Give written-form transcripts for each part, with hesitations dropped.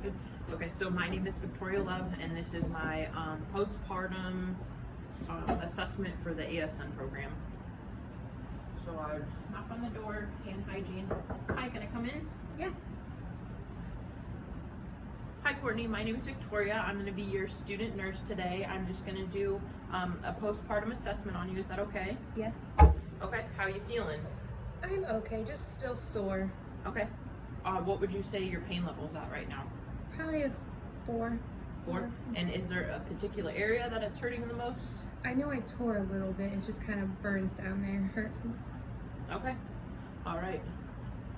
Good. Okay, so my name is Victoria Love, and this is my postpartum assessment for the ASN program. So I would knock on the door, hand hygiene. Hi, can I come in? Yes. Hi, Courtney. My name is Victoria. I'm going to be your student nurse today. I'm just going to do a postpartum assessment on you. Is that okay? Yes. Okay. How are you feeling? I'm okay, just still sore. Okay. What would you say your pain level is at right now? Probably a 4. 4? And is there a particular area that it's hurting the most? I know I tore a little bit. It just kind of burns down there. Hurts. Okay. All right.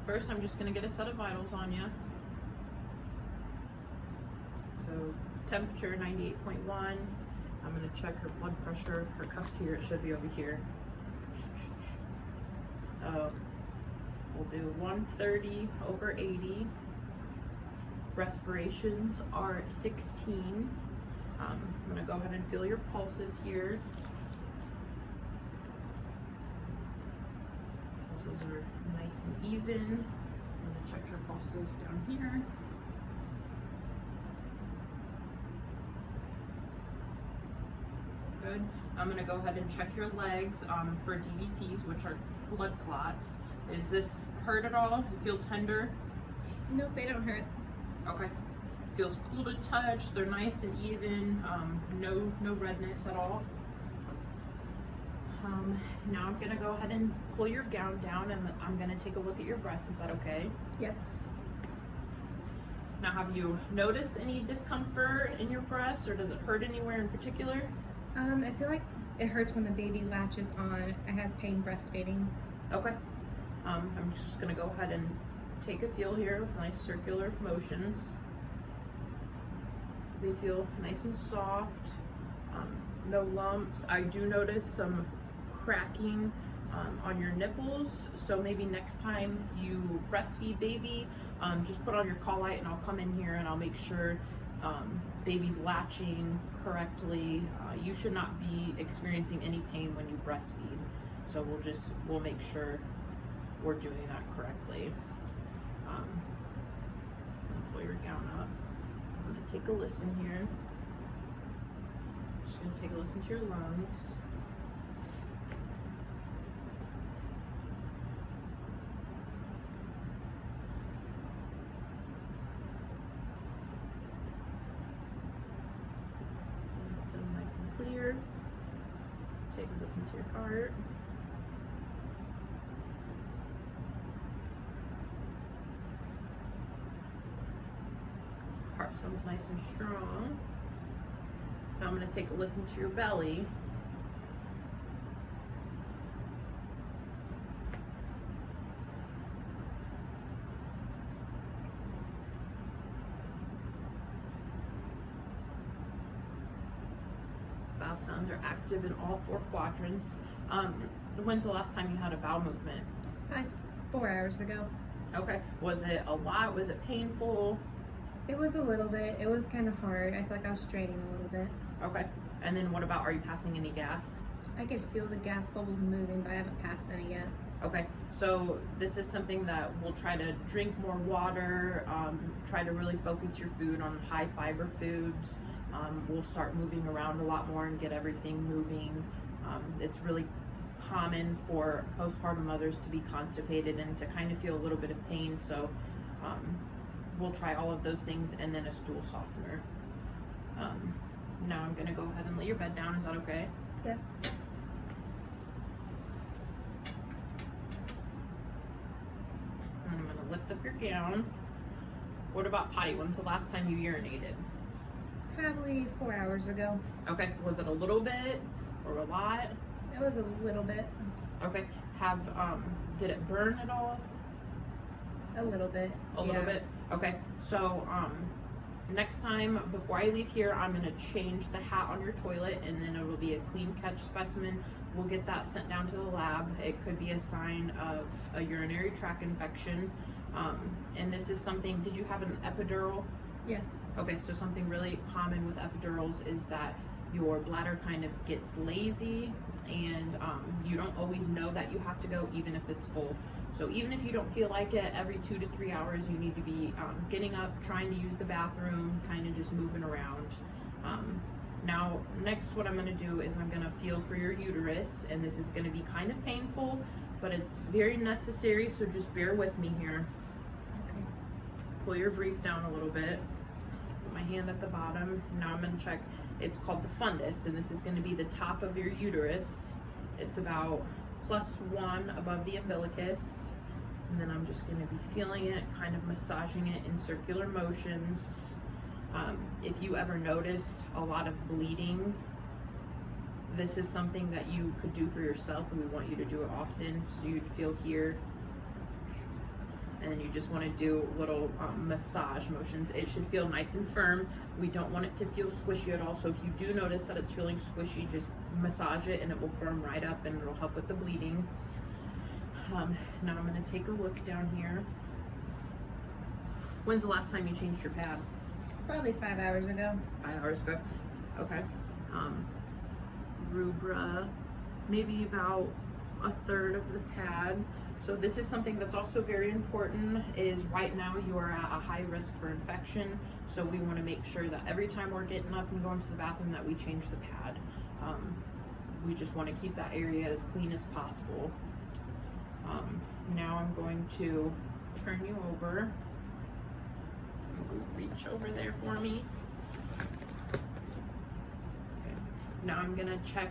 First, I'm just going to get a set of vitals on you. So, temperature 98.1. I'm going to check her blood pressure. Her cuff's here. It should be over here. We'll do 130 over 80. Respirations are 16. I'm going to go ahead and feel your pulses here. Pulses are nice and even. I'm going to check your pulses down here. Good. I'm going to go ahead and check your legs for DVTs, which are blood clots. Is this hurt at all? You feel tender? Nope, they don't hurt. Okay. Feels cool to touch. They're nice and even. No redness at all. Now I'm going to go ahead and pull your gown down, and I'm going to take a look at your breasts. Is that okay? Yes. Now, have you noticed any discomfort in your breasts, or does it hurt anywhere in particular? I feel like it hurts when the baby latches on. I have pain breastfeeding. Okay. I'm just going to go ahead and take a feel here with nice circular motions. They feel nice and soft. No lumps. I do notice some cracking on your nipples, so maybe next time you breastfeed baby, just put on your call light and I'll come in here and I'll make sure baby's latching correctly. You should not be experiencing any pain when you breastfeed, so we'll make sure we're doing that correctly. Pull your gown up. I'm going to take a listen here. Just going to take a listen to your lungs. So nice and clear. Take a listen to your heart. Heart sounds nice and strong. Now I'm going to take a listen to your belly. Bowel sounds are active in all 4 quadrants. When's the last time you had a bowel movement? 4 hours ago. Okay. Was it a lot? Was it painful? It was a little bit. It was kind of hard. I feel like I was straining a little bit. Okay. And then what about, are you passing any gas? I could feel the gas bubbles moving, but I haven't passed any yet. Okay, so this is something that we'll try to drink more water, try to really focus your food on high fiber foods. We'll start moving around a lot more and get everything moving. It's really common for postpartum mothers to be constipated and to kind of feel a little bit of pain, so we'll try all of those things, and then a stool softener. Now I'm going to go ahead and lay your bed down. Is that okay? Yes. And I'm going to lift up your gown. What about potty? When's the last time you urinated? Probably 4 hours ago. Okay, was it a little bit or a lot? It was a little bit. Okay, did it burn at all? A little bit. A little bit? Okay, so next time before I leave here, I'm gonna change the hat on your toilet, and then it'll be a clean catch specimen. We'll get that sent down to the lab. It could be a sign of a urinary tract infection. And this is something, did you have an epidural? Yes. Okay, so something really common with epidurals is that your bladder kind of gets lazy and you don't always know that you have to go, even if it's full. So even if you don't feel like it, every 2 to 3 hours you need to be getting up, trying to use the bathroom, kind of just moving around. Now, next what I'm going to do is I'm going to feel for your uterus, and this is going to be kind of painful, but it's very necessary, so just bear with me here. Okay. Pull your brief down a little bit. Put my hand at the bottom. Now I'm going to check. It's called the fundus, and this is going to be the top of your uterus. It's about +1 above the umbilicus. And then I'm just going to be feeling it, kind of massaging it in circular motions. If you ever notice a lot of bleeding, this is something that you could do for yourself, and we want you to do it often. So you'd feel here, and then you just want to do little massage motions. It should feel nice and firm. We don't want it to feel squishy at all. So if you do notice that it's feeling squishy, just massage it and it will firm right up, and it'll help with the bleeding. Now I'm going to take a look down here. When's the last time you changed your pad? Probably 5 hours ago. 5 hours ago. Okay. Rubra, maybe about 1/3 of the pad. So this is something that's also very important, is right now you are at a high risk for infection. So we want to make sure that every time we're getting up and going to the bathroom that we change the pad. We just want to keep that area as clean as possible. Now I'm going to turn you over. Reach over there for me. Okay. Now I'm gonna check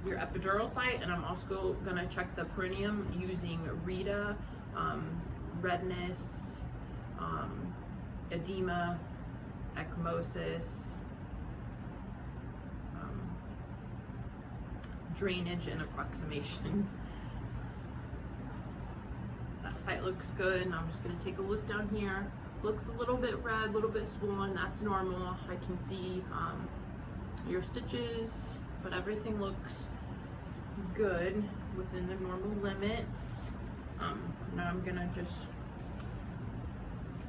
your epidural site, and I'm also gonna check the perineum using Rita, redness, edema, ecchymosis, drainage, and approximation. That site looks good. Now I'm just gonna take a look down here. Looks a little bit red, a little bit swollen. That's normal. I can see your stitches, but everything looks good within the normal limits. Now I'm gonna just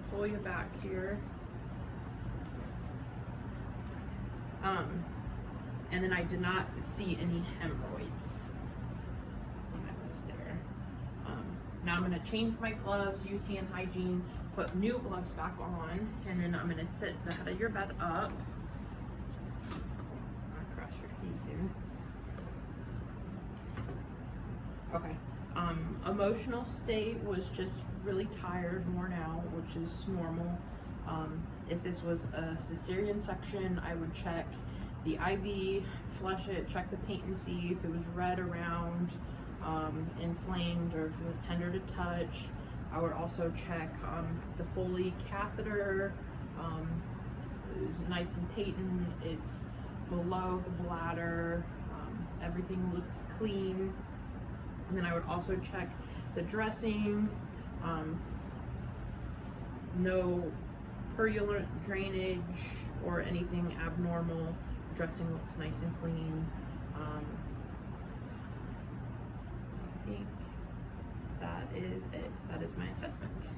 pull you back here. And then I did not see any hemorrhoids when I was there. Now I'm gonna change my gloves, use hand hygiene, put new gloves back on, and then I'm gonna sit the head of your bed up. Cross your feet here. Okay. Emotional state was just really tired, worn out, which is normal. If this was a cesarean section, I would check the IV, flush it, check the patency, if it was red around, inflamed, or if it was tender to touch. I would also check the Foley catheter. It was nice and patent. It's below the bladder. Everything looks clean. And then I would also check the dressing. No purulent drainage or anything abnormal. Dressing looks nice and clean. I think that is it. That is my assessment.